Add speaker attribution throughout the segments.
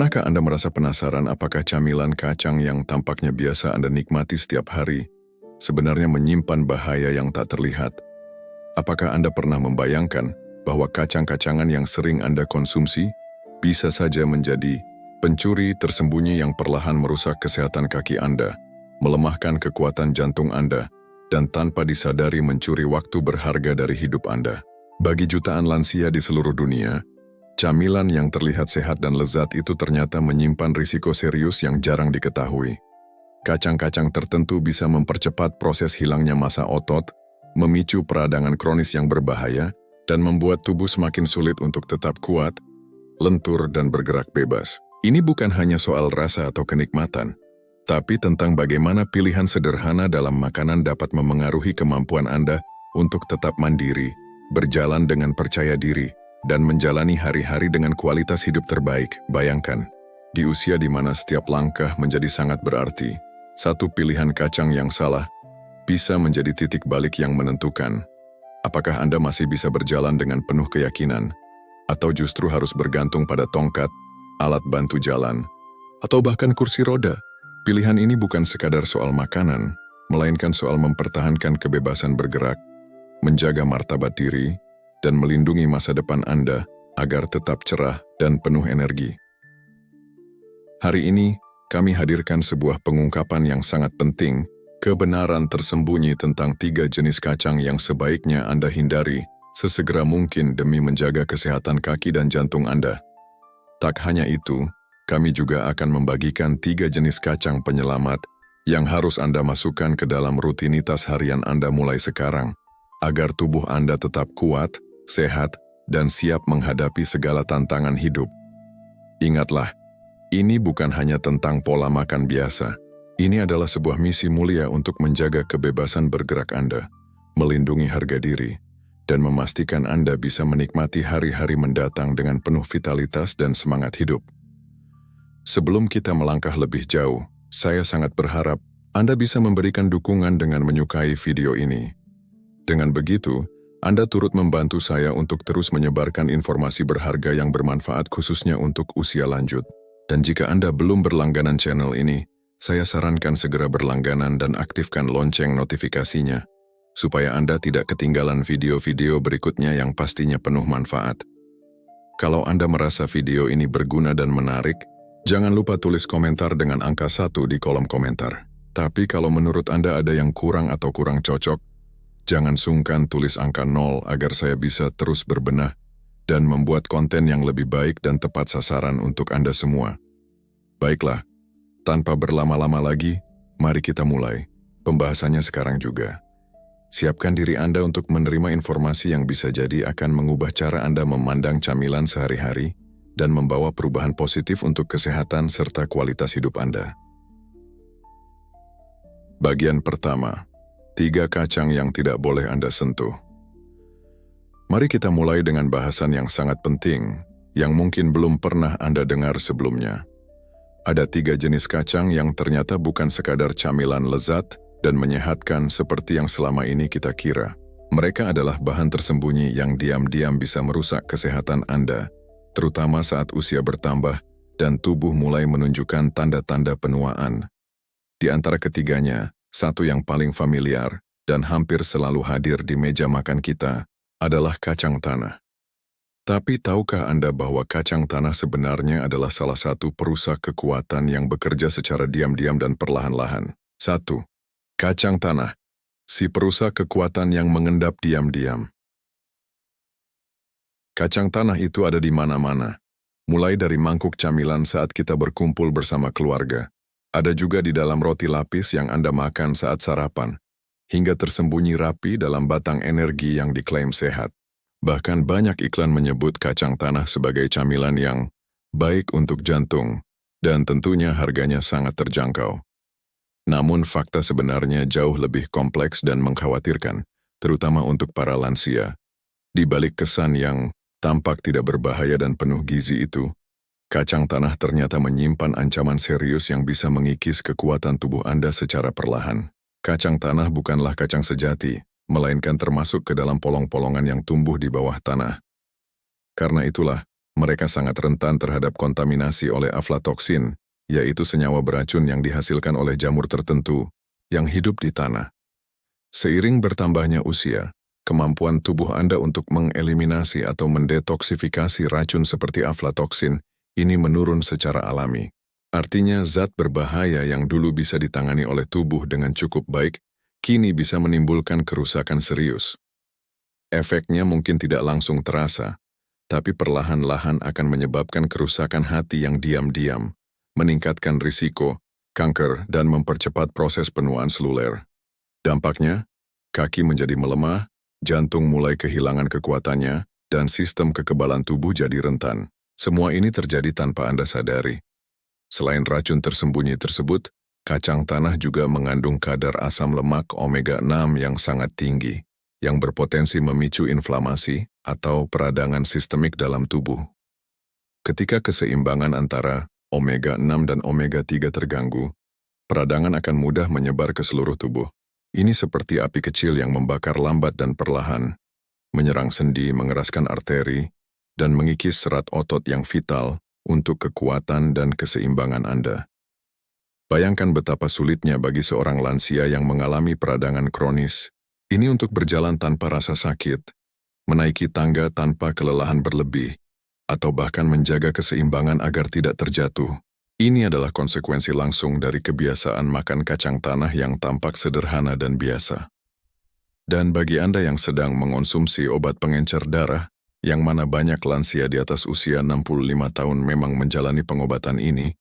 Speaker 1: Pernahkah Anda merasa penasaran apakah camilan kacang yang tampaknya biasa Anda nikmati setiap hari sebenarnya menyimpan bahaya yang tak terlihat? Apakah Anda pernah membayangkan bahwa kacang-kacangan yang sering Anda konsumsi bisa saja menjadi pencuri tersembunyi yang perlahan merusak kesehatan kaki Anda, melemahkan kekuatan jantung Anda, dan tanpa disadari mencuri waktu berharga dari hidup Anda? Bagi jutaan lansia di seluruh dunia, camilan yang terlihat sehat dan lezat itu ternyata menyimpan risiko serius yang jarang diketahui. Kacang-kacang tertentu bisa mempercepat proses hilangnya massa otot, memicu peradangan kronis yang berbahaya, dan membuat tubuh semakin sulit untuk tetap kuat, lentur, dan bergerak bebas. Ini bukan hanya soal rasa atau kenikmatan, tapi tentang bagaimana pilihan sederhana dalam makanan dapat memengaruhi kemampuan Anda untuk tetap mandiri, berjalan dengan percaya diri, dan menjalani hari-hari dengan kualitas hidup terbaik. Bayangkan, di usia di mana setiap langkah menjadi sangat berarti, satu pilihan kacang yang salah bisa menjadi titik balik yang menentukan. Apakah Anda masih bisa berjalan dengan penuh keyakinan, atau justru harus bergantung pada tongkat, alat bantu jalan, atau bahkan kursi roda? Pilihan ini bukan sekadar soal makanan, melainkan soal mempertahankan kebebasan bergerak, menjaga martabat diri, dan melindungi masa depan Anda agar tetap cerah dan penuh energi. Hari ini, kami hadirkan sebuah pengungkapan yang sangat penting, kebenaran tersembunyi tentang 3 jenis kacang yang sebaiknya Anda hindari sesegera mungkin demi menjaga kesehatan kaki dan jantung Anda. Tak hanya itu, kami juga akan membagikan 3 jenis kacang penyelamat yang harus Anda masukkan ke dalam rutinitas harian Anda mulai sekarang, agar tubuh Anda tetap kuat, sehat, dan siap menghadapi segala tantangan hidup. Ingatlah, ini bukan hanya tentang pola makan biasa. Ini adalah sebuah misi mulia untuk menjaga kebebasan bergerak Anda, melindungi harga diri, dan memastikan Anda bisa menikmati hari-hari mendatang dengan penuh vitalitas dan semangat hidup. Sebelum kita melangkah lebih jauh, saya sangat berharap Anda bisa memberikan dukungan dengan menyukai video ini. Dengan begitu, Anda turut membantu saya untuk terus menyebarkan informasi berharga yang bermanfaat khususnya untuk usia lanjut. Dan jika Anda belum berlangganan channel ini, saya sarankan segera berlangganan dan aktifkan lonceng notifikasinya, supaya Anda tidak ketinggalan video-video berikutnya yang pastinya penuh manfaat. Kalau Anda merasa video ini berguna dan menarik, jangan lupa tulis komentar dengan angka 1 di kolom komentar. Tapi kalau menurut Anda ada yang kurang atau kurang cocok, jangan sungkan tulis angka 0 agar saya bisa terus berbenah dan membuat konten yang lebih baik dan tepat sasaran untuk Anda semua. Baiklah, tanpa berlama-lama lagi, mari kita mulai pembahasannya sekarang juga. Siapkan diri Anda untuk menerima informasi yang bisa jadi akan mengubah cara Anda memandang camilan sehari-hari dan membawa perubahan positif untuk kesehatan serta kualitas hidup Anda. Bagian pertama, 3 kacang yang tidak boleh Anda sentuh. Mari kita mulai dengan bahasan yang sangat penting, yang mungkin belum pernah Anda dengar sebelumnya. Ada 3 jenis kacang yang ternyata bukan sekadar camilan lezat dan menyehatkan seperti yang selama ini kita kira. Mereka adalah bahan tersembunyi yang diam-diam bisa merusak kesehatan Anda, terutama saat usia bertambah dan tubuh mulai menunjukkan tanda-tanda penuaan. Di antara ketiganya, satu yang paling familiar dan hampir selalu hadir di meja makan kita adalah kacang tanah. Tapi tahukah Anda bahwa kacang tanah sebenarnya adalah salah satu perusak kekuatan yang bekerja secara diam-diam dan perlahan-lahan? 1. Kacang tanah, si perusak kekuatan yang mengendap diam-diam. Kacang tanah itu ada di mana-mana, mulai dari mangkuk camilan saat kita berkumpul bersama keluarga. Ada juga di dalam roti lapis yang Anda makan saat sarapan, hingga tersembunyi rapi dalam batang energi yang diklaim sehat. Bahkan banyak iklan menyebut kacang tanah sebagai camilan yang baik untuk jantung, dan tentunya harganya sangat terjangkau. Namun fakta sebenarnya jauh lebih kompleks dan mengkhawatirkan, terutama untuk para lansia. Di balik kesan yang tampak tidak berbahaya dan penuh gizi itu, kacang tanah ternyata menyimpan ancaman serius yang bisa mengikis kekuatan tubuh Anda secara perlahan. Kacang tanah bukanlah kacang sejati, melainkan termasuk ke dalam polong-polongan yang tumbuh di bawah tanah. Karena itulah, Mereka sangat rentan terhadap kontaminasi oleh aflatoksin, yaitu senyawa beracun yang dihasilkan oleh jamur tertentu yang hidup di tanah. Seiring bertambahnya usia, kemampuan tubuh Anda untuk mengeliminasi atau mendetoksifikasi racun seperti aflatoksin ini menurun secara alami. Artinya zat berbahaya yang dulu bisa ditangani oleh tubuh dengan cukup baik, kini bisa menimbulkan kerusakan serius. Efeknya mungkin tidak langsung terasa, tapi perlahan-lahan akan menyebabkan kerusakan hati yang diam-diam, meningkatkan risiko, kanker, dan mempercepat proses penuaan seluler. Dampaknya, kaki menjadi melemah, jantung mulai kehilangan kekuatannya, dan sistem kekebalan tubuh jadi rentan. Semua ini terjadi tanpa Anda sadari. Selain racun tersembunyi tersebut, kacang tanah juga mengandung kadar asam lemak omega-6 yang sangat tinggi, yang berpotensi memicu inflamasi atau peradangan sistemik dalam tubuh. Ketika keseimbangan antara omega-6 dan omega-3 terganggu, peradangan akan mudah menyebar ke seluruh tubuh. Ini seperti api kecil yang membakar lambat dan perlahan, menyerang sendi, mengeraskan arteri, dan mengikis serat otot yang vital untuk kekuatan dan keseimbangan Anda. Bayangkan betapa sulitnya bagi seorang lansia yang mengalami peradangan kronis, ini untuk berjalan tanpa rasa sakit, menaiki tangga tanpa kelelahan berlebih, atau bahkan menjaga keseimbangan agar tidak terjatuh. Ini adalah konsekuensi langsung dari kebiasaan makan kacang tanah yang tampak sederhana dan biasa. Dan bagi Anda yang sedang mengonsumsi obat pengencer darah, yang mana banyak lansia di atas usia 65 tahun memang menjalani pengobatan ini,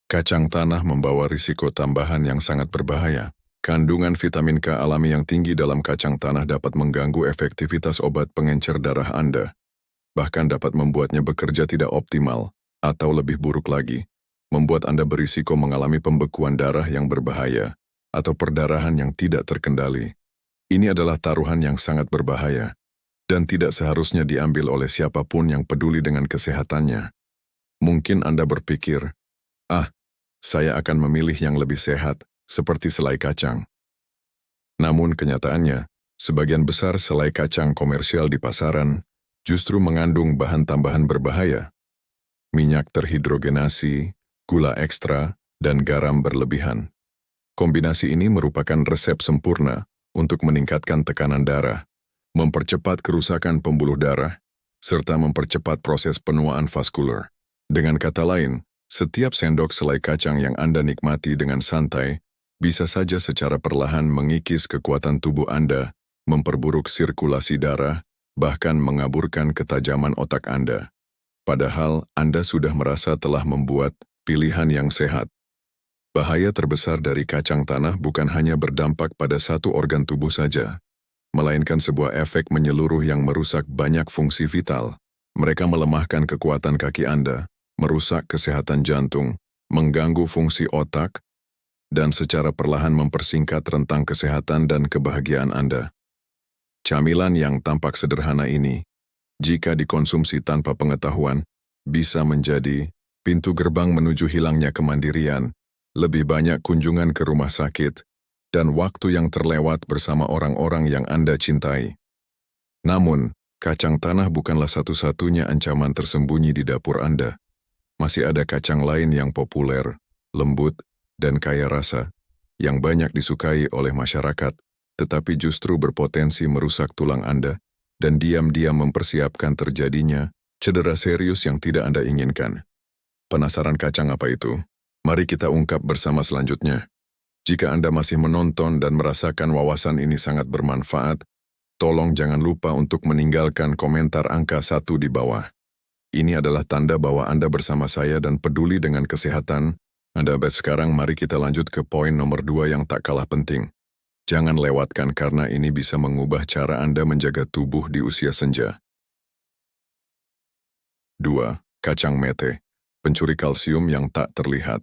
Speaker 1: kacang tanah membawa risiko tambahan yang sangat berbahaya. Kandungan vitamin K alami yang tinggi dalam kacang tanah dapat mengganggu efektivitas obat pengencer darah Anda, bahkan dapat membuatnya bekerja tidak optimal, atau lebih buruk lagi, membuat Anda berisiko mengalami pembekuan darah yang berbahaya, atau perdarahan yang tidak terkendali. Ini adalah taruhan yang sangat berbahaya, dan tidak seharusnya diambil oleh siapapun yang peduli dengan kesehatannya. Mungkin Anda berpikir, saya akan memilih yang lebih sehat, seperti selai kacang. Namun kenyataannya, sebagian besar selai kacang komersial di pasaran justru mengandung bahan tambahan berbahaya, minyak terhidrogenasi, gula ekstra, dan garam berlebihan. Kombinasi ini merupakan resep sempurna untuk meningkatkan tekanan darah, mempercepat kerusakan pembuluh darah, serta mempercepat proses penuaan vaskular. Dengan kata lain, setiap sendok selai kacang yang Anda nikmati dengan santai bisa saja secara perlahan mengikis kekuatan tubuh Anda, memperburuk sirkulasi darah, bahkan mengaburkan ketajaman otak Anda. Padahal Anda sudah merasa telah membuat pilihan yang sehat. Bahaya terbesar dari kacang tanah bukan hanya berdampak pada satu organ tubuh saja, melainkan sebuah efek menyeluruh yang merusak banyak fungsi vital. Mereka melemahkan kekuatan kaki Anda, merusak kesehatan jantung, mengganggu fungsi otak, dan secara perlahan mempersingkat rentang kesehatan dan kebahagiaan Anda. Camilan yang tampak sederhana ini, jika dikonsumsi tanpa pengetahuan, bisa menjadi pintu gerbang menuju hilangnya kemandirian, lebih banyak kunjungan ke rumah sakit, dan waktu yang terlewat bersama orang-orang yang Anda cintai. Namun, kacang tanah bukanlah satu-satunya ancaman tersembunyi di dapur Anda. Masih ada kacang lain yang populer, lembut, dan kaya rasa, yang banyak disukai oleh masyarakat, tetapi justru berpotensi merusak tulang Anda, dan diam-diam mempersiapkan terjadinya cedera serius yang tidak Anda inginkan. Penasaran kacang apa itu? Mari kita ungkap bersama selanjutnya. Jika Anda masih menonton dan merasakan wawasan ini sangat bermanfaat, tolong jangan lupa untuk meninggalkan komentar angka 1 di bawah. Ini adalah tanda bahwa Anda bersama saya dan peduli dengan kesehatan Anda. Sekarang mari kita lanjut ke poin nomor 2 yang tak kalah penting. Jangan lewatkan karena ini bisa mengubah cara Anda menjaga tubuh di usia senja. 2. Kacang mete, pencuri kalsium yang tak terlihat.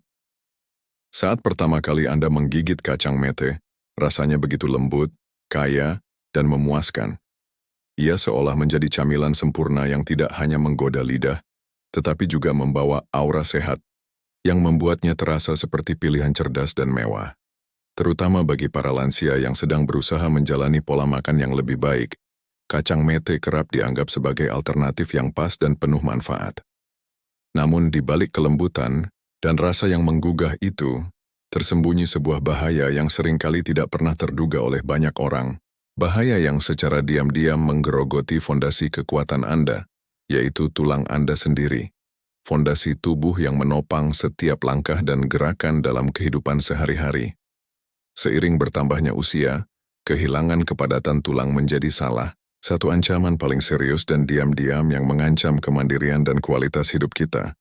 Speaker 1: Saat pertama kali Anda menggigit kacang mete, rasanya begitu lembut, kaya, dan memuaskan. Ia seolah menjadi camilan sempurna yang tidak hanya menggoda lidah, tetapi juga membawa aura sehat, yang membuatnya terasa seperti pilihan cerdas dan mewah. Terutama bagi para lansia yang sedang berusaha menjalani pola makan yang lebih baik, kacang mete kerap dianggap sebagai alternatif yang pas dan penuh manfaat. Namun di balik kelembutan dan rasa yang menggugah itu, tersembunyi sebuah bahaya yang seringkali tidak pernah terduga oleh banyak orang. Bahaya yang secara diam-diam menggerogoti fondasi kekuatan Anda, yaitu tulang Anda sendiri. Fondasi tubuh yang menopang setiap langkah dan gerakan dalam kehidupan sehari-hari. Seiring bertambahnya usia, kehilangan kepadatan tulang menjadi salah satu ancaman paling serius dan diam-diam yang mengancam kemandirian dan kualitas hidup kita.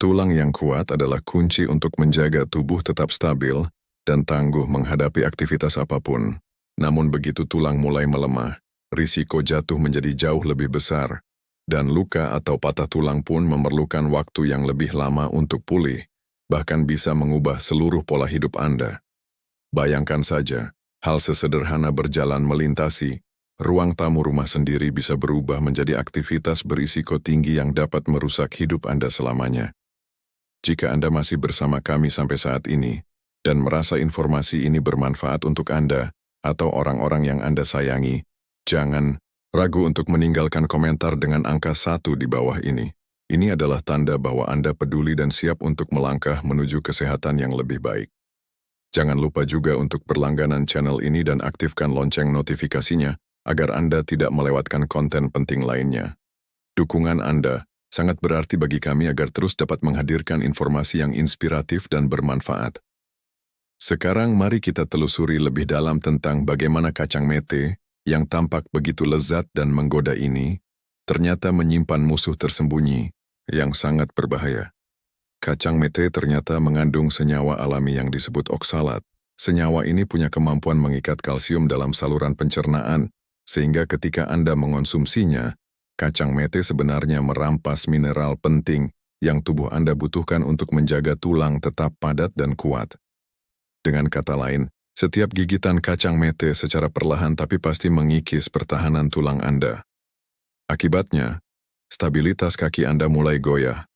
Speaker 1: Tulang yang kuat adalah kunci untuk menjaga tubuh tetap stabil dan tangguh menghadapi aktivitas apapun. Namun begitu tulang mulai melemah, risiko jatuh menjadi jauh lebih besar, dan luka atau patah tulang pun memerlukan waktu yang lebih lama untuk pulih, bahkan bisa mengubah seluruh pola hidup Anda. Bayangkan saja, hal sesederhana berjalan melintasi ruang tamu rumah sendiri bisa berubah menjadi aktivitas berisiko tinggi yang dapat merusak hidup Anda selamanya. Jika Anda masih bersama kami sampai saat ini, dan merasa informasi ini bermanfaat untuk Anda atau orang-orang yang Anda sayangi, jangan ragu untuk meninggalkan komentar dengan angka 1 di bawah ini. Ini adalah tanda bahwa Anda peduli dan siap untuk melangkah menuju kesehatan yang lebih baik. Jangan lupa juga untuk berlangganan channel ini dan aktifkan lonceng notifikasinya, agar Anda tidak melewatkan konten penting lainnya. Dukungan Anda sangat berarti bagi kami agar terus dapat menghadirkan informasi yang inspiratif dan bermanfaat. Sekarang mari kita telusuri lebih dalam tentang bagaimana kacang mete, yang tampak begitu lezat dan menggoda ini, ternyata menyimpan musuh tersembunyi yang sangat berbahaya. Kacang mete ternyata mengandung senyawa alami yang disebut oksalat. Senyawa ini punya kemampuan mengikat kalsium dalam saluran pencernaan, sehingga ketika Anda mengonsumsinya, kacang mete sebenarnya merampas mineral penting yang tubuh Anda butuhkan untuk menjaga tulang tetap padat dan kuat. Dengan kata lain, setiap gigitan kacang mete secara perlahan tapi pasti mengikis pertahanan tulang Anda. Akibatnya, stabilitas kaki Anda mulai goyah.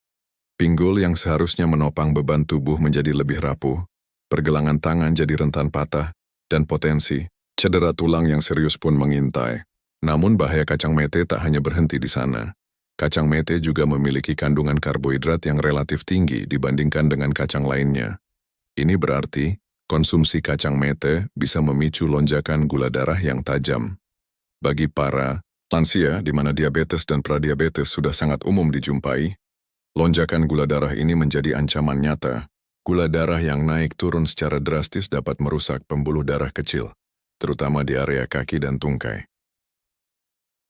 Speaker 1: Pinggul yang seharusnya menopang beban tubuh menjadi lebih rapuh, pergelangan tangan jadi rentan patah, dan potensi cedera tulang yang serius pun mengintai. Namun bahaya kacang mete tak hanya berhenti di sana. Kacang mete juga memiliki kandungan karbohidrat yang relatif tinggi dibandingkan dengan kacang lainnya. Ini berarti, konsumsi kacang mete bisa memicu lonjakan gula darah yang tajam. Bagi para lansia di mana diabetes dan pradiabetes sudah sangat umum dijumpai, lonjakan gula darah ini menjadi ancaman nyata. Gula darah yang naik turun secara drastis dapat merusak pembuluh darah kecil, terutama di area kaki dan tungkai.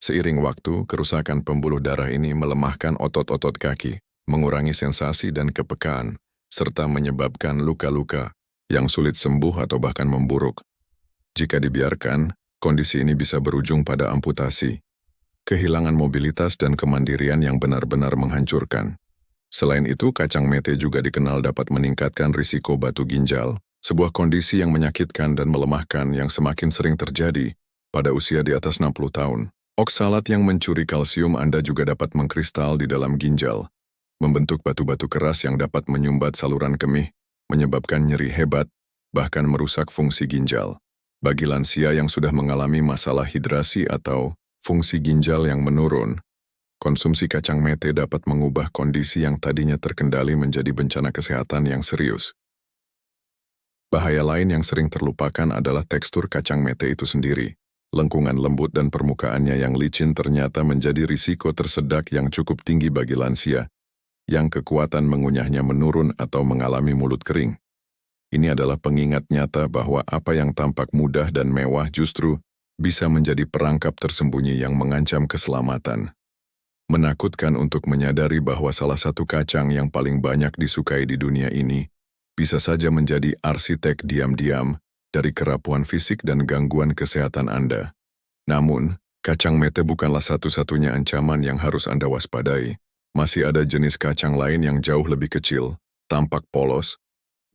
Speaker 1: Seiring waktu, kerusakan pembuluh darah ini melemahkan otot-otot kaki, mengurangi sensasi dan kepekaan, serta menyebabkan luka-luka yang sulit sembuh atau bahkan memburuk. Jika dibiarkan, kondisi ini bisa berujung pada amputasi, kehilangan mobilitas dan kemandirian yang benar-benar menghancurkan. Selain itu, kacang mete juga dikenal dapat meningkatkan risiko batu ginjal, sebuah kondisi yang menyakitkan dan melemahkan yang semakin sering terjadi pada usia di atas 60 tahun. Oksalat yang mencuri kalsium Anda juga dapat mengkristal di dalam ginjal, membentuk batu-batu keras yang dapat menyumbat saluran kemih, menyebabkan nyeri hebat, bahkan merusak fungsi ginjal. Bagi lansia yang sudah mengalami masalah hidrasi atau fungsi ginjal yang menurun, konsumsi kacang mete dapat mengubah kondisi yang tadinya terkendali menjadi bencana kesehatan yang serius. Bahaya lain yang sering terlupakan adalah tekstur kacang mete itu sendiri. Lengkungan lembut dan permukaannya yang licin ternyata menjadi risiko tersedak yang cukup tinggi bagi lansia, yang kekuatan mengunyahnya menurun atau mengalami mulut kering. Ini adalah pengingat nyata bahwa apa yang tampak mudah dan mewah justru bisa menjadi perangkap tersembunyi yang mengancam keselamatan. Menakutkan untuk menyadari bahwa salah satu kacang yang paling banyak disukai di dunia ini bisa saja menjadi arsitek diam-diam dari kerapuhan fisik dan gangguan kesehatan Anda. Namun, kacang mete bukanlah satu-satunya ancaman yang harus Anda waspadai. Masih ada jenis kacang lain yang jauh lebih kecil, tampak polos,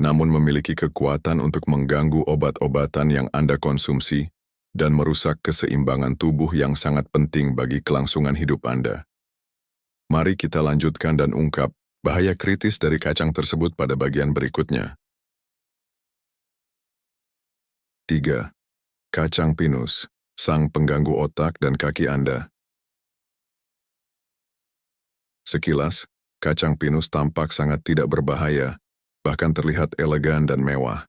Speaker 1: namun memiliki kekuatan untuk mengganggu obat-obatan yang Anda konsumsi dan merusak keseimbangan tubuh yang sangat penting bagi kelangsungan hidup Anda. Mari kita lanjutkan dan ungkap bahaya kritis dari kacang tersebut pada bagian berikutnya. 3. Kacang pinus, sang pengganggu otak dan kaki Anda. Sekilas, kacang pinus tampak sangat tidak berbahaya, bahkan terlihat elegan dan mewah.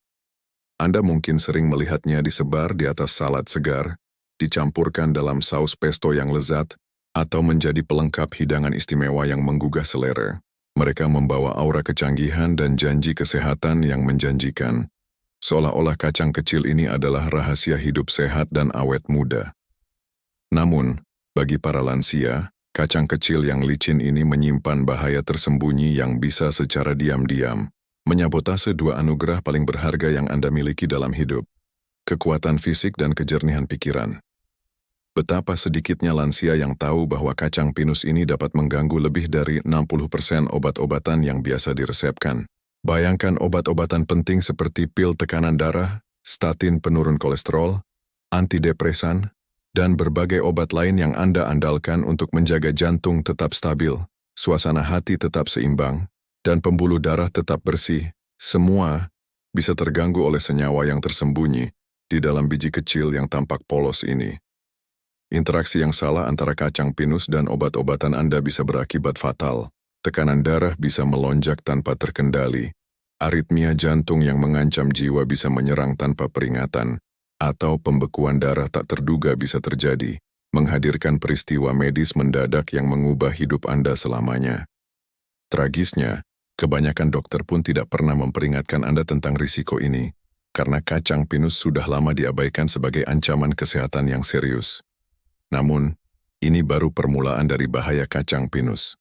Speaker 1: Anda mungkin sering melihatnya disebar di atas salad segar, dicampurkan dalam saus pesto yang lezat, atau menjadi pelengkap hidangan istimewa yang menggugah selera. Mereka membawa aura kecanggihan dan janji kesehatan yang menjanjikan. Seolah-olah kacang kecil ini adalah rahasia hidup sehat dan awet muda. Namun, bagi para lansia, kacang kecil yang licin ini menyimpan bahaya tersembunyi yang bisa secara diam-diam menyabotase dua anugerah paling berharga yang Anda miliki dalam hidup, kekuatan fisik dan kejernihan pikiran. Betapa sedikitnya lansia yang tahu bahwa kacang pinus ini dapat mengganggu lebih dari 60% obat-obatan yang biasa diresepkan. Bayangkan obat-obatan penting seperti pil tekanan darah, statin penurun kolesterol, antidepresan, dan berbagai obat lain yang Anda andalkan untuk menjaga jantung tetap stabil, suasana hati tetap seimbang, dan pembuluh darah tetap bersih. Semua bisa terganggu oleh senyawa yang tersembunyi di dalam biji kecil yang tampak polos ini. Interaksi yang salah antara kacang pinus dan obat-obatan Anda bisa berakibat fatal. Tekanan darah bisa melonjak tanpa terkendali. Aritmia jantung yang mengancam jiwa bisa menyerang tanpa peringatan. Atau pembekuan darah tak terduga bisa terjadi, menghadirkan peristiwa medis mendadak yang mengubah hidup Anda selamanya. Tragisnya, kebanyakan dokter pun tidak pernah memperingatkan Anda tentang risiko ini, karena kacang pinus sudah lama diabaikan sebagai ancaman kesehatan yang serius. Namun, ini baru permulaan dari bahaya kacang pinus.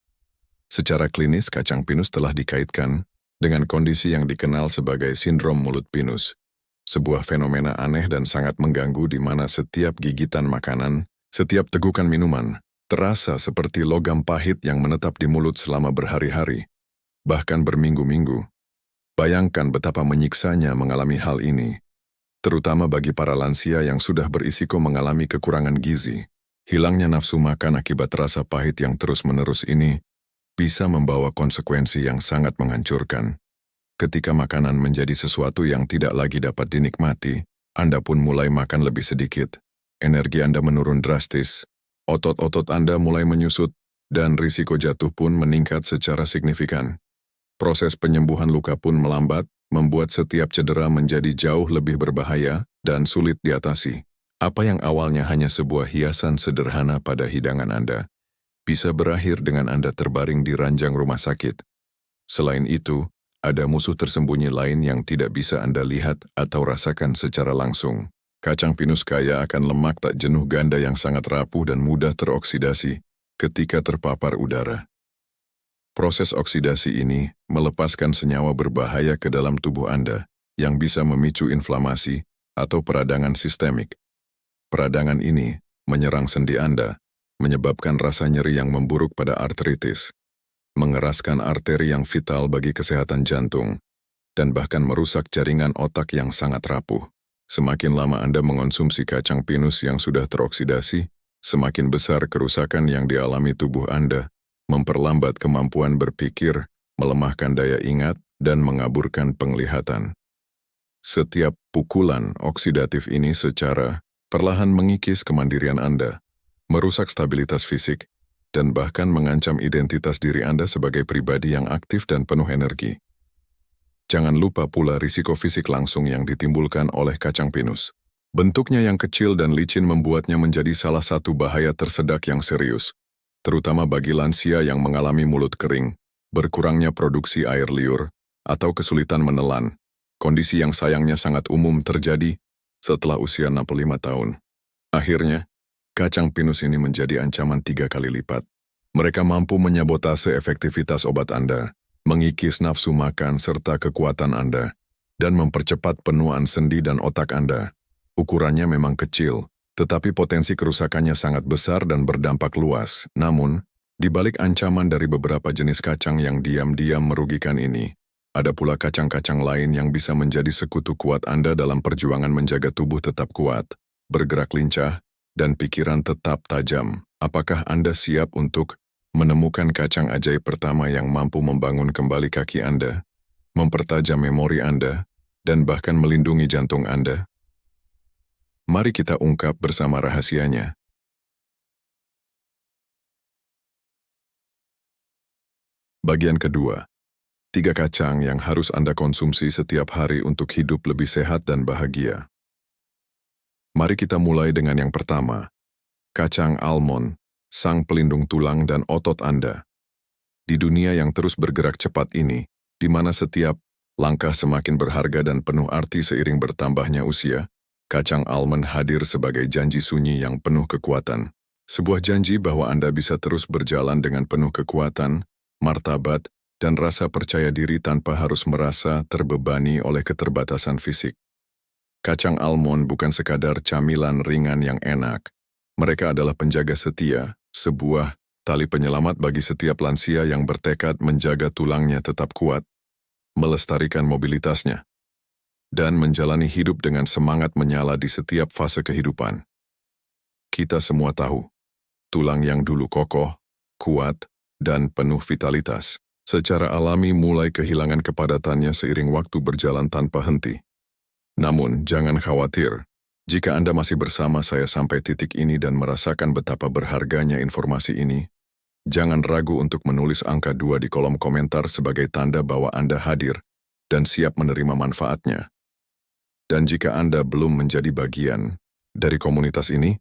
Speaker 1: Secara klinis, kacang pinus telah dikaitkan dengan kondisi yang dikenal sebagai sindrom mulut pinus, sebuah fenomena aneh dan sangat mengganggu di mana setiap gigitan makanan, setiap tegukan minuman, terasa seperti logam pahit yang menetap di mulut selama berhari-hari, bahkan berminggu-minggu. Bayangkan betapa menyiksanya mengalami hal ini, terutama bagi para lansia yang sudah berisiko mengalami kekurangan gizi. Hilangnya nafsu makan akibat rasa pahit yang terus-menerus ini bisa membawa konsekuensi yang sangat menghancurkan. Ketika makanan menjadi sesuatu yang tidak lagi dapat dinikmati, Anda pun mulai makan lebih sedikit. Energi Anda menurun drastis, otot-otot Anda mulai menyusut, dan risiko jatuh pun meningkat secara signifikan. Proses penyembuhan luka pun melambat, membuat setiap cedera menjadi jauh lebih berbahaya dan sulit diatasi. Apa yang awalnya hanya sebuah hiasan sederhana pada hidangan Anda, bisa berakhir dengan Anda terbaring di ranjang rumah sakit. Selain itu, ada musuh tersembunyi lain yang tidak bisa Anda lihat atau rasakan secara langsung. Kacang pinus kaya akan lemak tak jenuh ganda yang sangat rapuh dan mudah teroksidasi ketika terpapar udara. Proses oksidasi ini melepaskan senyawa berbahaya ke dalam tubuh Anda yang bisa memicu inflamasi atau peradangan sistemik. Peradangan ini menyerang sendi Anda, menyebabkan rasa nyeri yang memburuk pada artritis, mengeraskan arteri yang vital bagi kesehatan jantung, dan bahkan merusak jaringan otak yang sangat rapuh. Semakin lama Anda mengonsumsi kacang pinus yang sudah teroksidasi, semakin besar kerusakan yang dialami tubuh Anda, memperlambat kemampuan berpikir, melemahkan daya ingat, dan mengaburkan penglihatan. Setiap pukulan oksidatif ini secara perlahan mengikis kemandirian Anda, merusak stabilitas fisik, dan bahkan mengancam identitas diri Anda sebagai pribadi yang aktif dan penuh energi. Jangan lupa pula risiko fisik langsung yang ditimbulkan oleh kacang pinus. Bentuknya yang kecil dan licin membuatnya menjadi salah satu bahaya tersedak yang serius, terutama bagi lansia yang mengalami mulut kering, berkurangnya produksi air liur, atau kesulitan menelan, kondisi yang sayangnya sangat umum terjadi setelah usia 65 tahun. Akhirnya, kacang pinus ini menjadi ancaman 3 kali lipat. Mereka mampu menyabotase efektivitas obat Anda, mengikis nafsu makan serta kekuatan Anda, dan mempercepat penuaan sendi dan otak Anda. Ukurannya memang kecil, tetapi potensi kerusakannya sangat besar dan berdampak luas. Namun, di balik ancaman dari beberapa jenis kacang yang diam-diam merugikan ini, ada pula kacang-kacang lain yang bisa menjadi sekutu kuat Anda dalam perjuangan menjaga tubuh tetap kuat, bergerak lincah, dan pikiran tetap tajam. Apakah Anda siap untuk menemukan kacang ajaib pertama yang mampu membangun kembali kaki Anda, mempertajam memori Anda, dan bahkan melindungi jantung Anda? Mari kita ungkap bersama rahasianya. Bagian kedua, 3 kacang yang harus Anda konsumsi setiap hari untuk hidup lebih sehat dan bahagia. Mari kita mulai dengan yang pertama, kacang almond, sang pelindung tulang dan otot Anda. Di dunia yang terus bergerak cepat ini, di mana setiap langkah semakin berharga dan penuh arti seiring bertambahnya usia, kacang almond hadir sebagai janji sunyi yang penuh kekuatan. Sebuah janji bahwa Anda bisa terus berjalan dengan penuh kekuatan, martabat, dan rasa percaya diri tanpa harus merasa terbebani oleh keterbatasan fisik. Kacang almond bukan sekadar camilan ringan yang enak. Mereka adalah penjaga setia, sebuah tali penyelamat bagi setiap lansia yang bertekad menjaga tulangnya tetap kuat, melestarikan mobilitasnya, dan menjalani hidup dengan semangat menyala di setiap fase kehidupan. Kita semua tahu, tulang yang dulu kokoh, kuat, dan penuh vitalitas, secara alami mulai kehilangan kepadatannya seiring waktu berjalan tanpa henti. Namun, jangan khawatir, jika Anda masih bersama saya sampai titik ini dan merasakan betapa berharganya informasi ini, jangan ragu untuk menulis angka 2 di kolom komentar sebagai tanda bahwa Anda hadir dan siap menerima manfaatnya. Dan jika Anda belum menjadi bagian dari komunitas ini,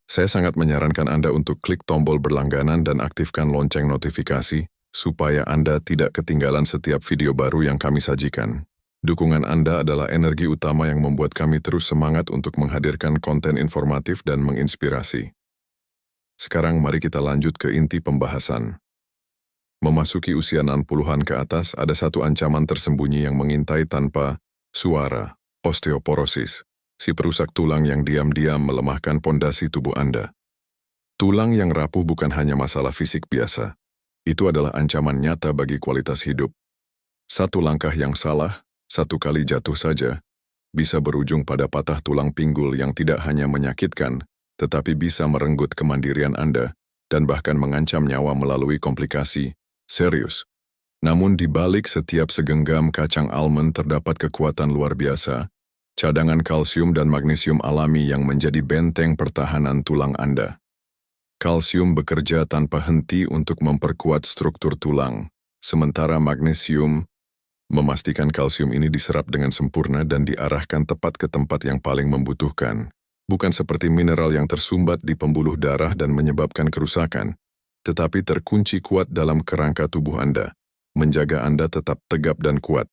Speaker 1: saya sangat menyarankan Anda untuk klik tombol berlangganan dan aktifkan lonceng notifikasi supaya Anda tidak ketinggalan setiap video baru yang kami sajikan. Dukungan Anda adalah energi utama yang membuat kami terus semangat untuk menghadirkan konten informatif dan menginspirasi. Sekarang mari kita lanjut ke inti pembahasan. Memasuki usia 60-an ke atas, ada satu ancaman tersembunyi yang mengintai tanpa suara, osteoporosis. Si perusak tulang yang diam-diam melemahkan pondasi tubuh Anda. Tulang yang rapuh bukan hanya masalah fisik biasa. Itu adalah ancaman nyata bagi kualitas hidup. Satu langkah yang salah, satu kali jatuh saja, bisa berujung pada patah tulang pinggul yang tidak hanya menyakitkan, tetapi bisa merenggut kemandirian Anda dan bahkan mengancam nyawa melalui komplikasi serius. Namun di balik setiap segenggam kacang almond terdapat kekuatan luar biasa, cadangan kalsium dan magnesium alami yang menjadi benteng pertahanan tulang Anda. Kalsium bekerja tanpa henti untuk memperkuat struktur tulang, sementara magnesium memastikan kalsium ini diserap dengan sempurna dan diarahkan tepat ke tempat yang paling membutuhkan. Bukan seperti mineral yang tersumbat di pembuluh darah dan menyebabkan kerusakan, tetapi terkunci kuat dalam kerangka tubuh Anda, menjaga Anda tetap tegap dan kuat.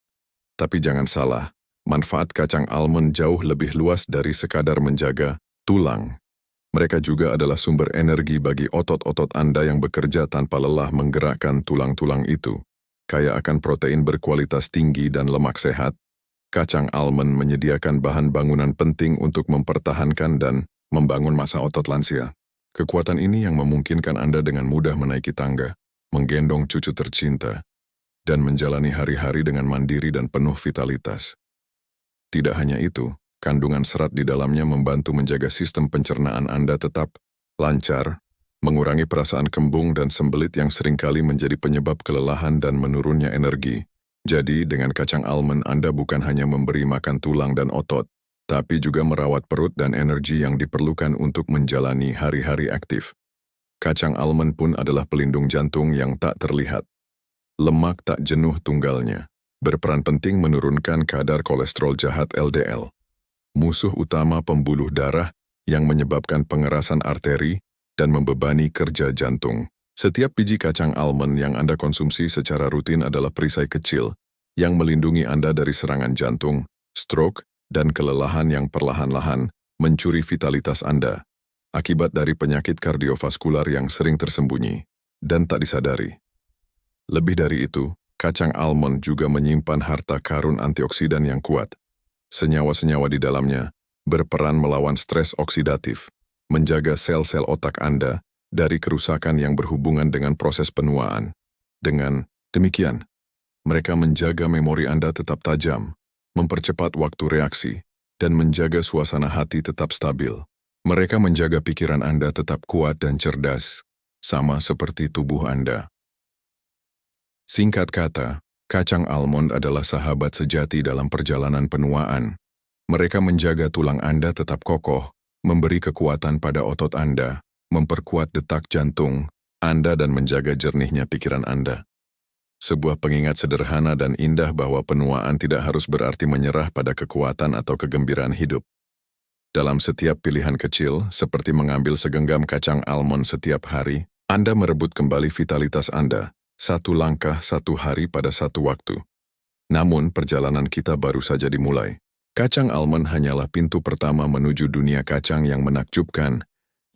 Speaker 1: Tapi jangan salah, manfaat kacang almond jauh lebih luas dari sekadar menjaga tulang. Mereka juga adalah sumber energi bagi otot-otot Anda yang bekerja tanpa lelah menggerakkan tulang-tulang itu. Kaya akan protein berkualitas tinggi dan lemak sehat, kacang almond menyediakan bahan bangunan penting untuk mempertahankan dan membangun massa otot lansia. Kekuatan ini yang memungkinkan Anda dengan mudah menaiki tangga, menggendong cucu tercinta, dan menjalani hari-hari dengan mandiri dan penuh vitalitas. Tidak hanya itu, kandungan serat di dalamnya membantu menjaga sistem pencernaan Anda tetap lancar, mengurangi perasaan kembung dan sembelit yang seringkali menjadi penyebab kelelahan dan menurunnya energi. Jadi, dengan kacang almond Anda bukan hanya memberi makan tulang dan otot, tapi juga merawat perut dan energi yang diperlukan untuk menjalani hari-hari aktif. Kacang almond pun adalah pelindung jantung yang tak terlihat. Lemak tak jenuh tunggalnya, berperan penting menurunkan kadar kolesterol jahat LDL, musuh utama pembuluh darah yang menyebabkan pengerasan arteri dan membebani kerja jantung. Setiap biji kacang almond yang Anda konsumsi secara rutin adalah perisai kecil yang melindungi Anda dari serangan jantung, stroke, dan kelelahan yang perlahan-lahan mencuri vitalitas Anda akibat dari penyakit kardiovaskular yang sering tersembunyi dan tak disadari. Lebih dari itu, kacang almond juga menyimpan harta karun antioksidan yang kuat. Senyawa-senyawa di dalamnya berperan melawan stres oksidatif, menjaga sel-sel otak Anda dari kerusakan yang berhubungan dengan proses penuaan. Dengan demikian, mereka menjaga memori Anda tetap tajam, mempercepat waktu reaksi, dan menjaga suasana hati tetap stabil. Mereka menjaga pikiran Anda tetap kuat dan cerdas, sama seperti tubuh Anda. Singkat kata, kacang almond adalah sahabat sejati dalam perjalanan penuaan. Mereka menjaga tulang Anda tetap kokoh, memberi kekuatan pada otot Anda, memperkuat detak jantung Anda dan menjaga jernihnya pikiran Anda. Sebuah pengingat sederhana dan indah bahwa penuaan tidak harus berarti menyerah pada kekuatan atau kegembiraan hidup. Dalam setiap pilihan kecil, seperti mengambil segenggam kacang almond setiap hari, Anda merebut kembali vitalitas Anda, satu langkah satu hari pada satu waktu. Namun, perjalanan kita baru saja dimulai. Kacang almond hanyalah pintu pertama menuju dunia kacang yang menakjubkan,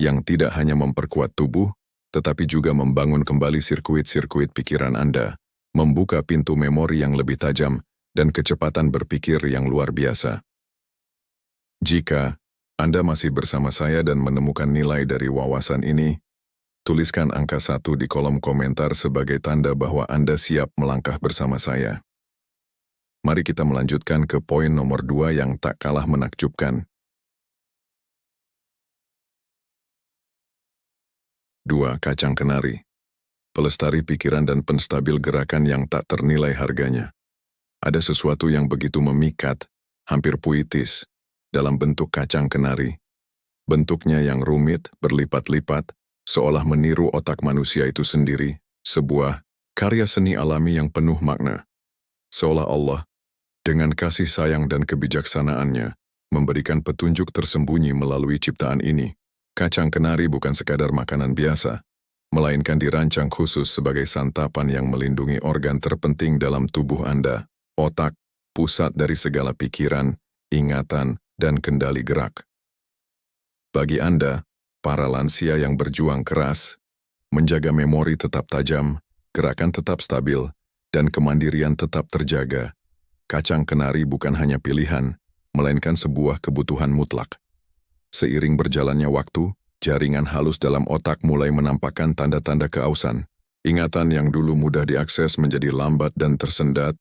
Speaker 1: yang tidak hanya memperkuat tubuh, tetapi juga membangun kembali sirkuit-sirkuit pikiran Anda, membuka pintu memori yang lebih tajam, dan kecepatan berpikir yang luar biasa. Jika Anda masih bersama saya dan menemukan nilai dari wawasan ini, tuliskan angka 1 di kolom komentar sebagai tanda bahwa Anda siap melangkah bersama saya. Mari kita melanjutkan ke poin nomor 2 yang tak kalah menakjubkan. 2. Kacang kenari. Pelestari pikiran dan penstabil gerakan yang tak ternilai harganya. Ada sesuatu yang begitu memikat, hampir puitis, dalam bentuk kacang kenari. Bentuknya yang rumit, berlipat-lipat, seolah meniru otak manusia itu sendiri, sebuah karya seni alami yang penuh makna. Seolah Allah, dengan kasih sayang dan kebijaksanaannya, memberikan petunjuk tersembunyi melalui ciptaan ini. Kacang kenari bukan sekadar makanan biasa, melainkan dirancang khusus sebagai santapan yang melindungi organ terpenting dalam tubuh Anda, otak, pusat dari segala pikiran, ingatan, dan kendali gerak. Bagi Anda, para lansia yang berjuang keras, menjaga memori tetap tajam, gerakan tetap stabil, dan kemandirian tetap terjaga, kacang kenari bukan hanya pilihan, melainkan sebuah kebutuhan mutlak. Seiring berjalannya waktu, jaringan halus dalam otak mulai menampakkan tanda-tanda keausan. Ingatan yang dulu mudah diakses menjadi lambat dan tersendat.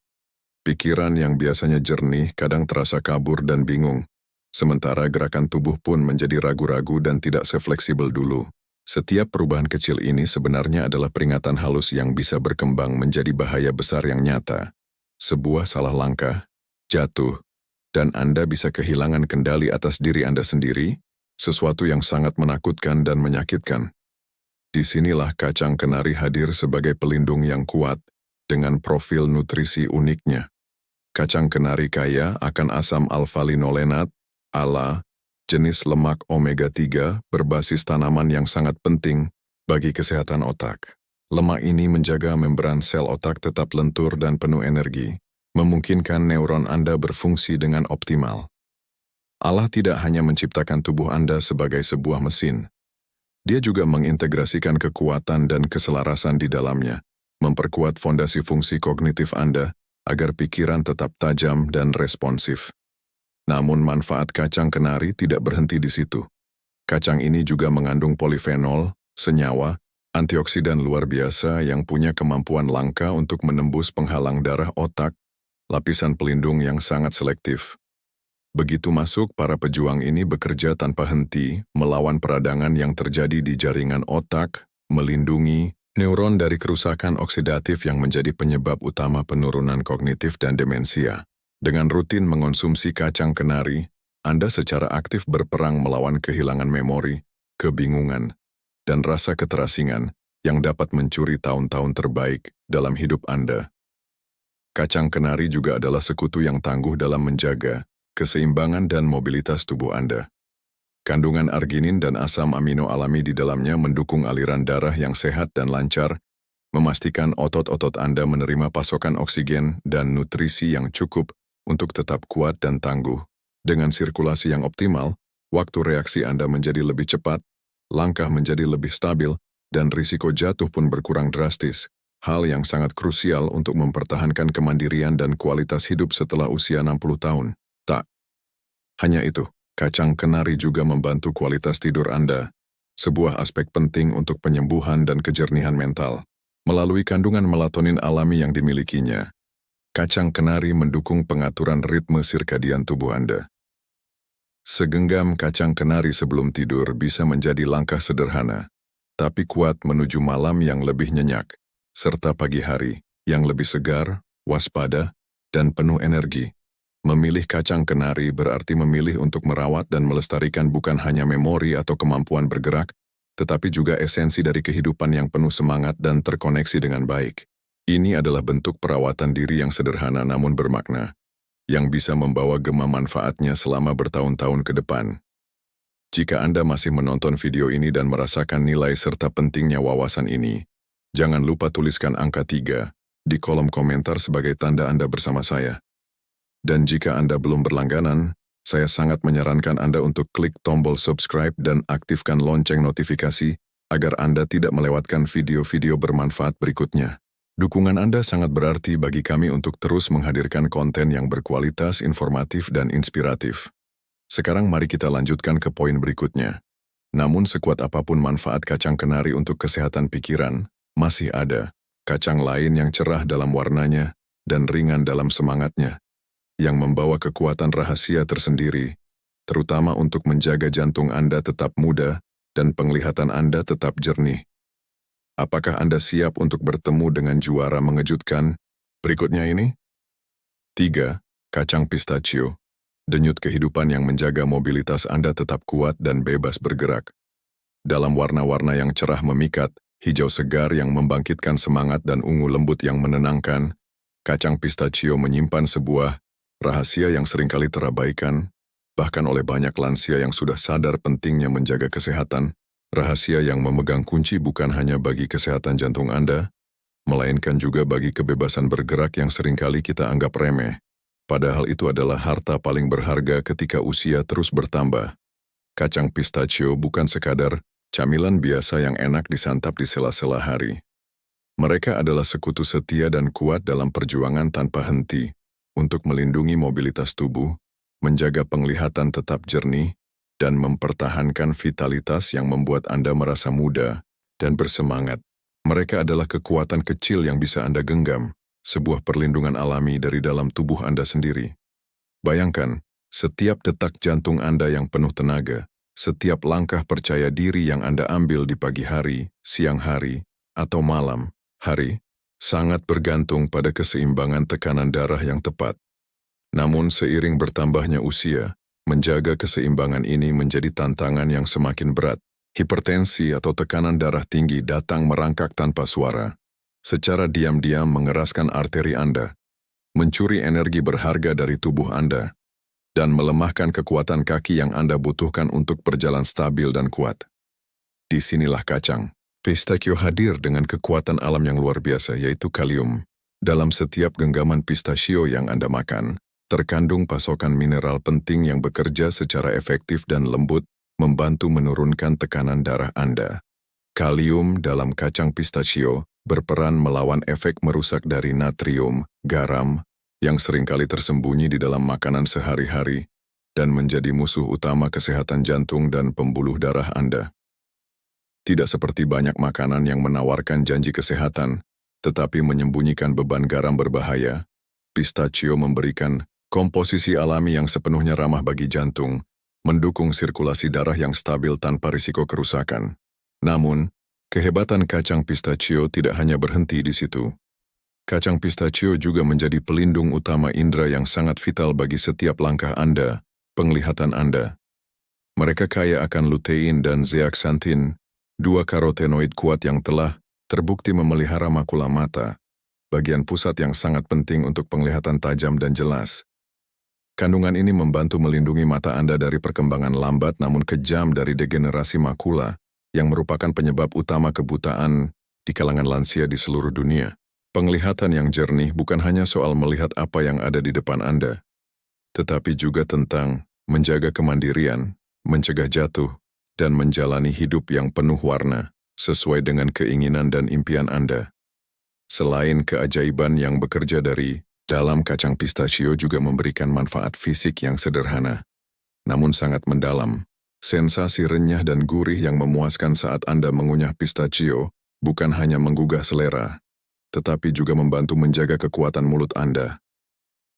Speaker 1: Pikiran yang biasanya jernih kadang terasa kabur dan bingung. Sementara gerakan tubuh pun menjadi ragu-ragu dan tidak sefleksibel dulu. Setiap perubahan kecil ini sebenarnya adalah peringatan halus yang bisa berkembang menjadi bahaya besar yang nyata. Sebuah salah langkah, jatuh, dan Anda bisa kehilangan kendali atas diri Anda sendiri, sesuatu yang sangat menakutkan dan menyakitkan. Disinilah kacang kenari hadir sebagai pelindung yang kuat, dengan profil nutrisi uniknya. Kacang kenari kaya akan asam alfa-linolenat, ALA, jenis lemak omega-3 berbasis tanaman yang sangat penting bagi kesehatan otak. Lemak ini menjaga membran sel otak tetap lentur dan penuh energi, memungkinkan neuron Anda berfungsi dengan optimal. Allah tidak hanya menciptakan tubuh Anda sebagai sebuah mesin. Dia juga mengintegrasikan kekuatan dan keselarasan di dalamnya, memperkuat fondasi fungsi kognitif Anda agar pikiran tetap tajam dan responsif. Namun manfaat kacang kenari tidak berhenti di situ. Kacang ini juga mengandung polifenol, senyawa, antioksidan luar biasa yang punya kemampuan langka untuk menembus penghalang darah otak, lapisan pelindung yang sangat selektif. Begitu masuk, para pejuang ini bekerja tanpa henti, melawan peradangan yang terjadi di jaringan otak, melindungi neuron dari kerusakan oksidatif yang menjadi penyebab utama penurunan kognitif dan demensia. Dengan rutin mengonsumsi kacang kenari, Anda secara aktif berperang melawan kehilangan memori, kebingungan, dan rasa keterasingan yang dapat mencuri tahun-tahun terbaik dalam hidup Anda. Kacang kenari juga adalah sekutu yang tangguh dalam menjaga keseimbangan dan mobilitas tubuh Anda. Kandungan arginin dan asam amino alami di dalamnya mendukung aliran darah yang sehat dan lancar, memastikan otot-otot Anda menerima pasokan oksigen dan nutrisi yang cukup untuk tetap kuat dan tangguh. Dengan sirkulasi yang optimal, waktu reaksi Anda menjadi lebih cepat, langkah menjadi lebih stabil, dan risiko jatuh pun berkurang drastis. Hal yang sangat krusial untuk mempertahankan kemandirian dan kualitas hidup setelah usia 60 tahun. Tak hanya itu, kacang kenari juga membantu kualitas tidur Anda, sebuah aspek penting untuk penyembuhan dan kejernihan mental. Melalui kandungan melatonin alami yang dimilikinya, kacang kenari mendukung pengaturan ritme sirkadian tubuh Anda. Segenggam kacang kenari sebelum tidur bisa menjadi langkah sederhana, tapi kuat menuju malam yang lebih nyenyak, serta pagi hari yang lebih segar, waspada, dan penuh energi. Memilih kacang kenari berarti memilih untuk merawat dan melestarikan bukan hanya memori atau kemampuan bergerak, tetapi juga esensi dari kehidupan yang penuh semangat dan terkoneksi dengan baik. Ini adalah bentuk perawatan diri yang sederhana namun bermakna, yang bisa membawa gema manfaatnya selama bertahun-tahun ke depan. Jika Anda masih menonton video ini dan merasakan nilai serta pentingnya wawasan ini, jangan lupa tuliskan angka 3 di kolom komentar sebagai tanda Anda bersama saya. Dan jika Anda belum berlangganan, saya sangat menyarankan Anda untuk klik tombol subscribe dan aktifkan lonceng notifikasi agar Anda tidak melewatkan video-video bermanfaat berikutnya. Dukungan Anda sangat berarti bagi kami untuk terus menghadirkan konten yang berkualitas, informatif, dan inspiratif. Sekarang mari kita lanjutkan ke poin berikutnya. Namun sekuat apapun manfaat kacang kenari untuk kesehatan pikiran, masih ada kacang lain yang cerah dalam warnanya dan ringan dalam semangatnya, yang membawa kekuatan rahasia tersendiri, terutama untuk menjaga jantung Anda tetap muda dan penglihatan Anda tetap jernih. Apakah Anda siap untuk bertemu dengan juara mengejutkan berikutnya ini? 3. Kacang pistachio. Denyut kehidupan yang menjaga mobilitas Anda tetap kuat dan bebas bergerak. Dalam warna-warna yang cerah memikat, hijau segar yang membangkitkan semangat dan ungu lembut yang menenangkan, kacang pistachio menyimpan sebuah rahasia yang seringkali terabaikan, bahkan oleh banyak lansia yang sudah sadar pentingnya menjaga kesehatan. Rahasia yang memegang kunci bukan hanya bagi kesehatan jantung Anda, melainkan juga bagi kebebasan bergerak yang seringkali kita anggap remeh. Padahal itu adalah harta paling berharga ketika usia terus bertambah. Kacang pistachio bukan sekadar camilan biasa yang enak disantap di sela-sela hari. Mereka adalah sekutu setia dan kuat dalam perjuangan tanpa henti untuk melindungi mobilitas tubuh, menjaga penglihatan tetap jernih, dan mempertahankan vitalitas yang membuat Anda merasa muda dan bersemangat. Mereka adalah kekuatan kecil yang bisa Anda genggam, sebuah perlindungan alami dari dalam tubuh Anda sendiri. Bayangkan, setiap detak jantung Anda yang penuh tenaga, setiap langkah percaya diri yang Anda ambil di pagi hari, siang hari, atau malam hari, sangat bergantung pada keseimbangan tekanan darah yang tepat. Namun seiring bertambahnya usia, menjaga keseimbangan ini menjadi tantangan yang semakin berat. Hipertensi atau tekanan darah tinggi datang merangkak tanpa suara, secara diam-diam mengeraskan arteri Anda, mencuri energi berharga dari tubuh Anda, dan melemahkan kekuatan kaki yang Anda butuhkan untuk berjalan stabil dan kuat. Disinilah kacang pistachio hadir dengan kekuatan alam yang luar biasa, yaitu kalium. Dalam setiap genggaman pistachio yang Anda makan, terkandung pasokan mineral penting yang bekerja secara efektif dan lembut, membantu menurunkan tekanan darah Anda. Kalium dalam kacang pistachio berperan melawan efek merusak dari natrium, garam, yang seringkali tersembunyi di dalam makanan sehari-hari dan menjadi musuh utama kesehatan jantung dan pembuluh darah Anda. Tidak seperti banyak makanan yang menawarkan janji kesehatan, tetapi menyembunyikan beban garam berbahaya, pistachio memberikan komposisi alami yang sepenuhnya ramah bagi jantung, mendukung sirkulasi darah yang stabil tanpa risiko kerusakan. Namun, kehebatan kacang pistachio tidak hanya berhenti di situ. Kacang pistachio juga menjadi pelindung utama indera yang sangat vital bagi setiap langkah Anda, penglihatan Anda. Mereka kaya akan lutein dan zeaxanthin, dua karotenoid kuat yang telah terbukti memelihara makula mata, bagian pusat yang sangat penting untuk penglihatan tajam dan jelas. Kandungan ini membantu melindungi mata Anda dari perkembangan lambat namun kejam dari degenerasi makula, yang merupakan penyebab utama kebutaan di kalangan lansia di seluruh dunia. Penglihatan yang jernih bukan hanya soal melihat apa yang ada di depan Anda, tetapi juga tentang menjaga kemandirian, mencegah jatuh, dan menjalani hidup yang penuh warna, sesuai dengan keinginan dan impian Anda. Selain keajaiban yang bekerja dari dalam kacang pistachio juga memberikan manfaat fisik yang sederhana, namun sangat mendalam. Sensasi renyah dan gurih yang memuaskan saat Anda mengunyah pistachio bukan hanya menggugah selera, tetapi juga membantu menjaga kekuatan mulut Anda.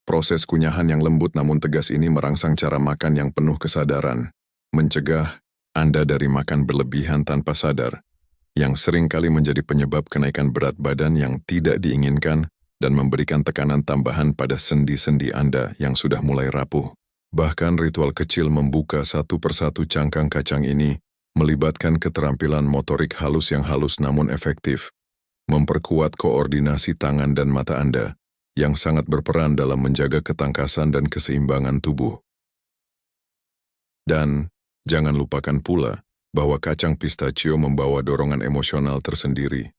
Speaker 1: Proses kunyahan yang lembut namun tegas ini merangsang cara makan yang penuh kesadaran, mencegah Anda dari makan berlebihan tanpa sadar, yang seringkali menjadi penyebab kenaikan berat badan yang tidak diinginkan dan memberikan tekanan tambahan pada sendi-sendi Anda yang sudah mulai rapuh. Bahkan ritual kecil membuka satu persatu cangkang kacang ini melibatkan keterampilan motorik halus yang halus namun efektif, memperkuat koordinasi tangan dan mata Anda, yang sangat berperan dalam menjaga ketangkasan dan keseimbangan tubuh. Dan jangan lupakan pula bahwa kacang pistachio membawa dorongan emosional tersendiri.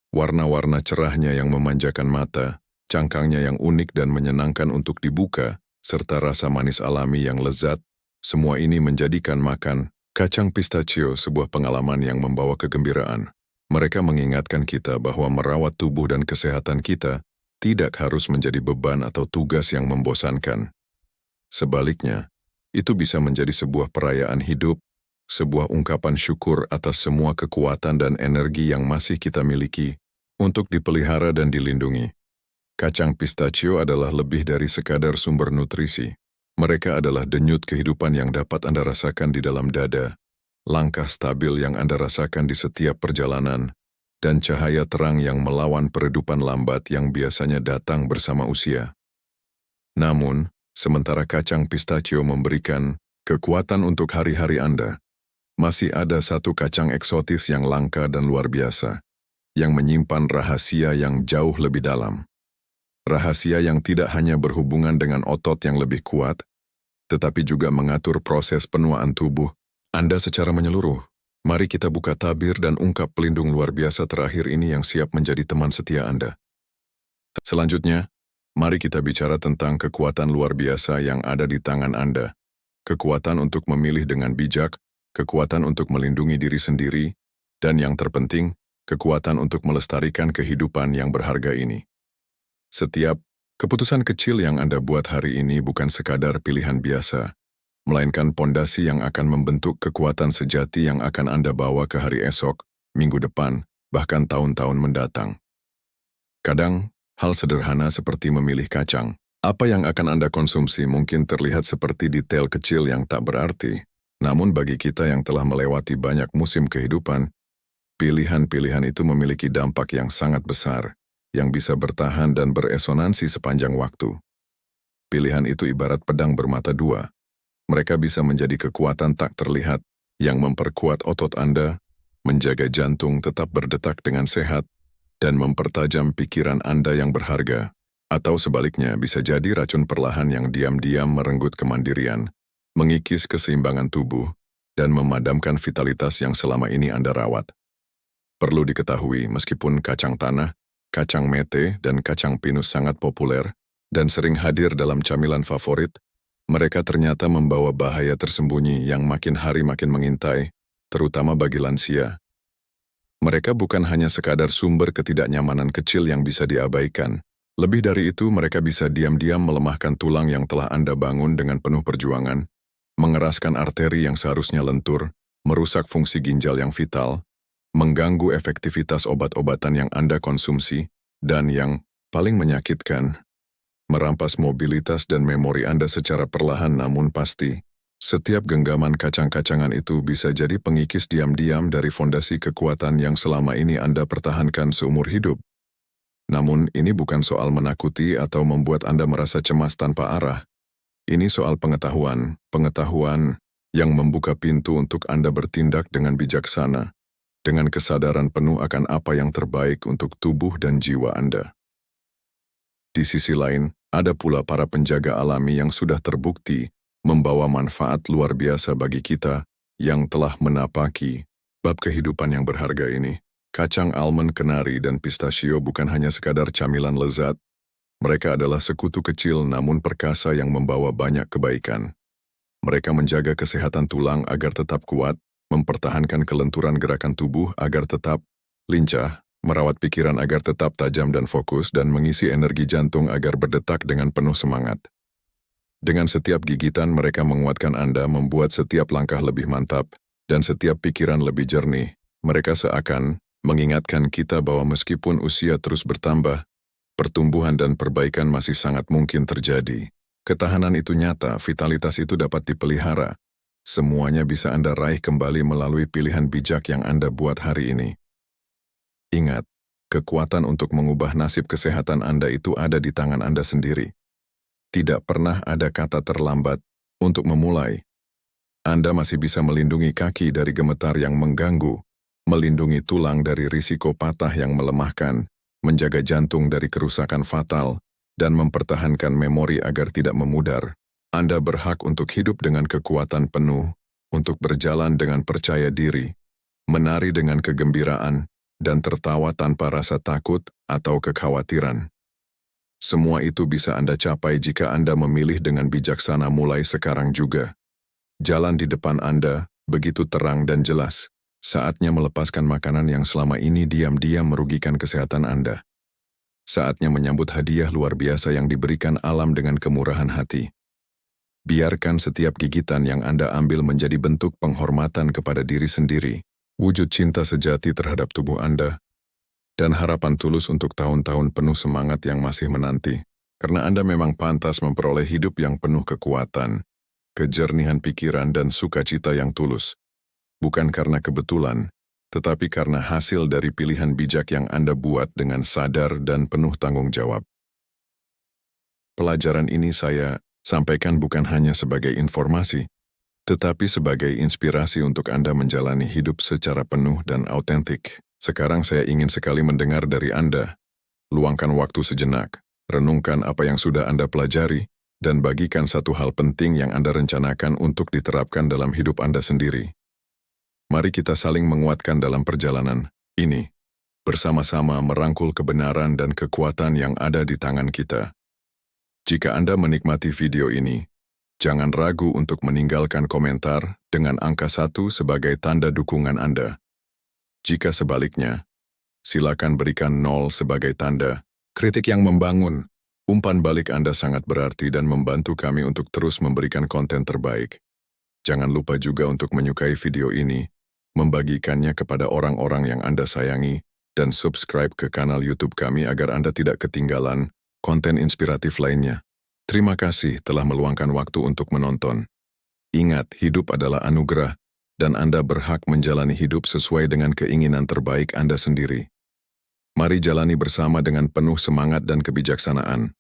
Speaker 1: Warna-warna cerahnya yang memanjakan mata, cangkangnya yang unik dan menyenangkan untuk dibuka, serta rasa manis alami yang lezat, semua ini menjadikan makan kacang pistachio sebuah pengalaman yang membawa kegembiraan. Mereka mengingatkan kita bahwa merawat tubuh dan kesehatan kita tidak harus menjadi beban atau tugas yang membosankan. Sebaliknya, itu bisa menjadi sebuah perayaan hidup, sebuah ungkapan syukur atas semua kekuatan dan energi yang masih kita miliki untuk dipelihara dan dilindungi. Kacang pistachio adalah lebih dari sekadar sumber nutrisi. Mereka adalah denyut kehidupan yang dapat Anda rasakan di dalam dada, langkah stabil yang Anda rasakan di setiap perjalanan, dan cahaya terang yang melawan peredupan lambat yang biasanya datang bersama usia. Namun, sementara kacang pistachio memberikan kekuatan untuk hari-hari Anda, masih ada satu kacang eksotis yang langka dan luar biasa, yang menyimpan rahasia yang jauh lebih dalam. Rahasia yang tidak hanya berhubungan dengan otot yang lebih kuat, tetapi juga mengatur proses penuaan tubuh Anda secara menyeluruh. Mari kita buka tabir dan ungkap pelindung luar biasa terakhir ini yang siap menjadi teman setia Anda. Selanjutnya, mari kita bicara tentang kekuatan luar biasa yang ada di tangan Anda. Kekuatan untuk memilih dengan bijak, kekuatan untuk melindungi diri sendiri, dan yang terpenting, kekuatan untuk melestarikan kehidupan yang berharga ini. Setiap keputusan kecil yang Anda buat hari ini bukan sekadar pilihan biasa, melainkan pondasi yang akan membentuk kekuatan sejati yang akan Anda bawa ke hari esok, minggu depan, bahkan tahun-tahun mendatang. Kadang, hal sederhana seperti memilih kacang, apa yang akan Anda konsumsi mungkin terlihat seperti detail kecil yang tak berarti, namun bagi kita yang telah melewati banyak musim kehidupan, pilihan-pilihan itu memiliki dampak yang sangat besar, yang bisa bertahan dan beresonansi sepanjang waktu. Pilihan itu ibarat pedang bermata dua. Mereka bisa menjadi kekuatan tak terlihat yang memperkuat otot Anda, menjaga jantung tetap berdetak dengan sehat, dan mempertajam pikiran Anda yang berharga. Atau sebaliknya bisa jadi racun perlahan yang diam-diam merenggut kemandirian, mengikis keseimbangan tubuh, dan memadamkan vitalitas yang selama ini Anda rawat. Perlu diketahui, meskipun kacang tanah, kacang mete, dan kacang pinus sangat populer dan sering hadir dalam camilan favorit, mereka ternyata membawa bahaya tersembunyi yang makin hari makin mengintai, terutama bagi lansia. Mereka bukan hanya sekadar sumber ketidaknyamanan kecil yang bisa diabaikan. Lebih dari itu, mereka bisa diam-diam melemahkan tulang yang telah Anda bangun dengan penuh perjuangan, mengeraskan arteri yang seharusnya lentur, merusak fungsi ginjal yang vital, mengganggu efektivitas obat-obatan yang Anda konsumsi, dan yang paling menyakitkan, merampas mobilitas dan memori Anda secara perlahan namun pasti. Setiap genggaman kacang-kacangan itu bisa jadi pengikis diam-diam dari fondasi kekuatan yang selama ini Anda pertahankan seumur hidup. Namun ini bukan soal menakuti atau membuat Anda merasa cemas tanpa arah. Ini soal pengetahuan yang membuka pintu untuk Anda bertindak dengan bijaksana, dengan kesadaran penuh akan apa yang terbaik untuk tubuh dan jiwa Anda. Di sisi lain, ada pula para penjaga alami yang sudah terbukti membawa manfaat luar biasa bagi kita yang telah menapaki bab kehidupan yang berharga ini. Kacang almond, kenari, dan pistachio bukan hanya sekadar camilan lezat. Mereka adalah sekutu kecil namun perkasa yang membawa banyak kebaikan. Mereka menjaga kesehatan tulang agar tetap kuat, mempertahankan kelenturan gerakan tubuh agar tetap lincah, merawat pikiran agar tetap tajam dan fokus, dan mengisi energi jantung agar berdetak dengan penuh semangat. Dengan setiap gigitan mereka menguatkan Anda, membuat setiap langkah lebih mantap, dan setiap pikiran lebih jernih. Mereka seakan mengingatkan kita bahwa meskipun usia terus bertambah, pertumbuhan dan perbaikan masih sangat mungkin terjadi. Ketahanan itu nyata, vitalitas itu dapat dipelihara. Semuanya bisa Anda raih kembali melalui pilihan bijak yang Anda buat hari ini. Ingat, kekuatan untuk mengubah nasib kesehatan Anda itu ada di tangan Anda sendiri. Tidak pernah ada kata terlambat untuk memulai. Anda masih bisa melindungi kaki dari gemetar yang mengganggu, melindungi tulang dari risiko patah yang melemahkan, menjaga jantung dari kerusakan fatal, dan mempertahankan memori agar tidak memudar. Anda berhak untuk hidup dengan kekuatan penuh, untuk berjalan dengan percaya diri, menari dengan kegembiraan, dan tertawa tanpa rasa takut atau kekhawatiran. Semua itu bisa Anda capai jika Anda memilih dengan bijaksana mulai sekarang juga. Jalan di depan Anda begitu terang dan jelas. Saatnya melepaskan makanan yang selama ini diam-diam merugikan kesehatan Anda. Saatnya menyambut hadiah luar biasa yang diberikan alam dengan kemurahan hati. Biarkan setiap gigitan yang Anda ambil menjadi bentuk penghormatan kepada diri sendiri, wujud cinta sejati terhadap tubuh Anda, dan harapan tulus untuk tahun-tahun penuh semangat yang masih menanti. Karena Anda memang pantas memperoleh hidup yang penuh kekuatan, kejernihan pikiran dan sukacita yang tulus. Bukan karena kebetulan, tetapi karena hasil dari pilihan bijak yang Anda buat dengan sadar dan penuh tanggung jawab. Pelajaran ini saya sampaikan bukan hanya sebagai informasi, tetapi sebagai inspirasi untuk Anda menjalani hidup secara penuh dan autentik. Sekarang saya ingin sekali mendengar dari Anda. Luangkan waktu sejenak, renungkan apa yang sudah Anda pelajari, dan bagikan satu hal penting yang Anda rencanakan untuk diterapkan dalam hidup Anda sendiri. Mari kita saling menguatkan dalam perjalanan ini, bersama-sama merangkul kebenaran dan kekuatan yang ada di tangan kita. Jika Anda menikmati video ini, jangan ragu untuk meninggalkan komentar dengan angka 1 sebagai tanda dukungan Anda. Jika sebaliknya, silakan berikan 0 sebagai tanda kritik yang membangun. Umpan balik Anda sangat berarti dan membantu kami untuk terus memberikan konten terbaik. Jangan lupa juga untuk menyukai video ini, membagikannya kepada orang-orang yang Anda sayangi, dan subscribe ke kanal YouTube kami agar Anda tidak ketinggalan konten inspiratif lainnya. Terima kasih telah meluangkan waktu untuk menonton. Ingat, hidup adalah anugerah, dan Anda berhak menjalani hidup sesuai dengan keinginan terbaik Anda sendiri. Mari jalani bersama dengan penuh semangat dan kebijaksanaan.